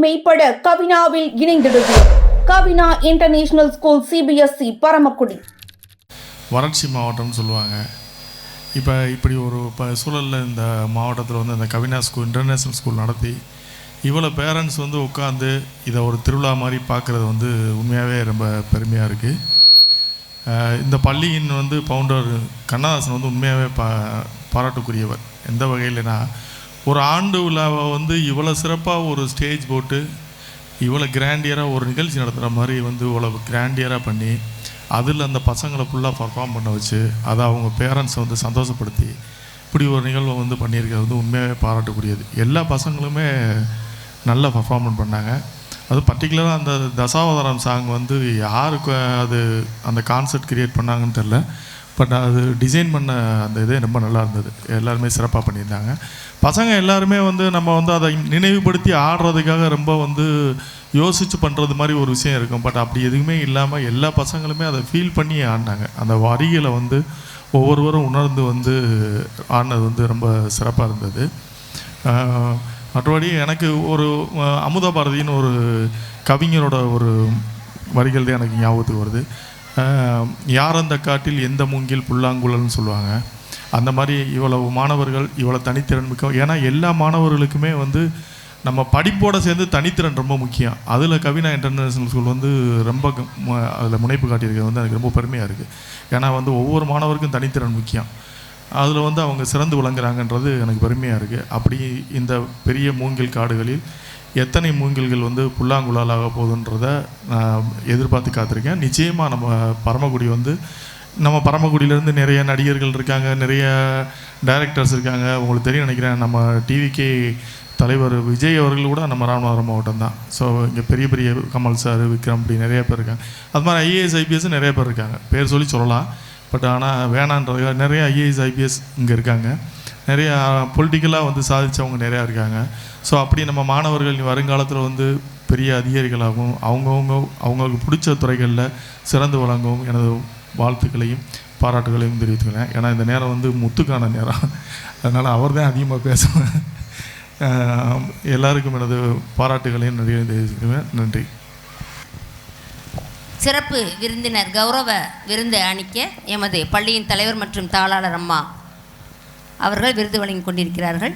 மெய்ப்பட கவினாவில் இணைந்திடுது. கவினா international school CBSE Paramakudi. வறட்சி மாவட்டம்னு சொல்லுவாங்க. இப்போ இப்படி ஒரு சூழலில் இந்த மாவட்டத்தில் வந்து இந்த கவினா ஸ்கூல் இன்டர்நேஷ்னல் ஸ்கூல் நடத்தி இவ்வளோ பேரண்ட்ஸ் வந்து உட்காந்து இதை ஒரு திருவிழா மாதிரி பார்க்குறது வந்து உண்மையாகவே ரொம்ப பெருமையாக இருக்குது. இந்த பள்ளியின் வந்து ஃபவுண்டர் கண்ணதாசன் வந்து உண்மையாகவே பாராட்டுக்குரியவர். எந்த வகையிலனா ஒரு ஆண்டு விழாவை வந்து இவ்வளோ சிறப்பாக ஒரு ஸ்டேஜ் போட்டு இவ்வளோ கிராண்டியராக ஒரு நிகழ்ச்சி நடத்துகிற மாதிரி வந்து இவ்வளோ கிராண்டியராக பண்ணி அதில் அந்த பசங்களை ஃபுல்லாக பர்ஃபார்ம் பண்ண வச்சு அதை அவங்க பேரண்ட்ஸை வந்து சந்தோஷப்படுத்தி இப்படி ஒரு நிகழ்வை வந்து பண்ணியிருக்கிறது வந்து உண்மையாகவே பாராட்டக்கூடியது. எல்லா பசங்களுமே நல்லா பர்ஃபார்மன்ஸ் பண்ணாங்க. அது பர்டிகுலராக அந்த தசாவதாரம் சாங் வந்து யாருக்கு அது அந்த கான்செப்ட் க்ரியேட் பண்ணாங்கன்னு தெரில. பட் அது டிசைன் பண்ண அந்த இதே ரொம்ப நல்லா இருந்தது. எல்லாருமே சிறப்பாக பண்ணியிருந்தாங்க. பசங்க எல்லாருமே வந்து நம்ம வந்து அதை நினைவுபடுத்தி ஆடுறதுக்காக ரொம்ப வந்து யோசித்து பண்ணுறது மாதிரி ஒரு விஷயம் இருக்கும். பட் அப்படி எதுவுமே இல்லாமல் எல்லா பசங்களுமே அதை ஃபீல் பண்ணி ஆடினாங்க. அந்த வரிகளை வந்து ஒவ்வொருவரும் உணர்ந்து வந்து ஆடினது வந்து ரொம்ப சிறப்பாக இருந்தது. மற்றபடி எனக்கு ஒரு அமுதா பாரதின்னு ஒரு கவிஞரோட ஒரு வரிகள் தான் எனக்கு ஞாபகத்துக்கு வருது. யார் அந்த காட்டில் எந்த மூங்கில் புல்லாங்குழல்னு சொல்லுவாங்க. அந்த மாதிரி இவ்வளவு மாணவர்கள் இவ்வளோ தனித்திறன் மிக்க, ஏன்னா எல்லா மாணவர்களுக்குமே வந்து நம்ம படிப்போடு சேர்ந்து தனித்திறன் ரொம்ப முக்கியம். அதில் கவினா இன்டர்நேஷ்னல் ஸ்கூல் வந்து ரொம்ப அதில் முனைப்பு காட்டியிருக்கிறது வந்து எனக்கு ரொம்ப பெருமையாக இருக்குது. ஏன்னா வந்து ஒவ்வொரு மாணவருக்கும் தனித்திறன் முக்கியம். அதில் வந்து அவங்க சிறந்து விளங்குறாங்கன்றது எனக்கு பெருமையாக இருக்குது. அப்படி இந்த பெரிய மூங்கில் காடுகளில் எத்தனை மூங்கில்கள் வந்து புல்லாங்குழலாக போகுதுன்றதை நான் எதிர்பார்த்து காத்திருக்கேன். நிச்சயமாக நம்ம பரமக்குடி வந்து நம்ம பரமக்குடியிலேருந்து நிறைய நடிகர்கள் இருக்காங்க, நிறைய டைரக்டர்ஸ் இருக்காங்க. உங்களுக்கு தெரியும் நினைக்கிறேன், நம்ம டிவிகே தலைவர் விஜய் அவர்கள் கூட நம்ம ராமநாதபுரம் மாவட்டம் தான். ஸோ இங்கே பெரிய பெரிய கமல் சார், விக்ரம், இப்படி நிறைய பேர் இருக்காங்க. அது மாதிரி IAS IPS நிறைய பேர் இருக்காங்க. பேர் சொல்லி சொல்லலாம், பட் ஆனால் வேணான்ற நிறைய IAS IPS இங்கே இருக்காங்க. நிறைய பொலிட்டிக்கலாக வந்து சாதித்தவங்க நிறையா இருக்காங்க. ஸோ அப்படி நம்ம மாணவர்கள் வருங்காலத்தில் வந்து பெரிய அதிகாரிகளாகவும் அவங்களுக்கு பிடிச்ச துறைகளில் சிறந்து வழங்கவும் எனது வாழ்த்துக்களையும் பாராட்டுகளையும் தெரிவித்துக்கிறேன். ஏன்னா இந்த நேரம் வந்து முத்துக்கான நேரம், அதனால் அவர் தான் அதிகமாக பேசுவேன். எல்லாருக்கும் எனது பாராட்டுகளையும் நிறைய தெரிவித்துக்கிறேன். நன்றி. சிறப்பு விருந்தினர் கௌரவ விருந்து அளிக்க எமது பள்ளியின் தலைவர் மற்றும் தாளாளர் அம்மா அவர்கள் விருது வழங்கி கொண்டிருக்கிறார்கள்.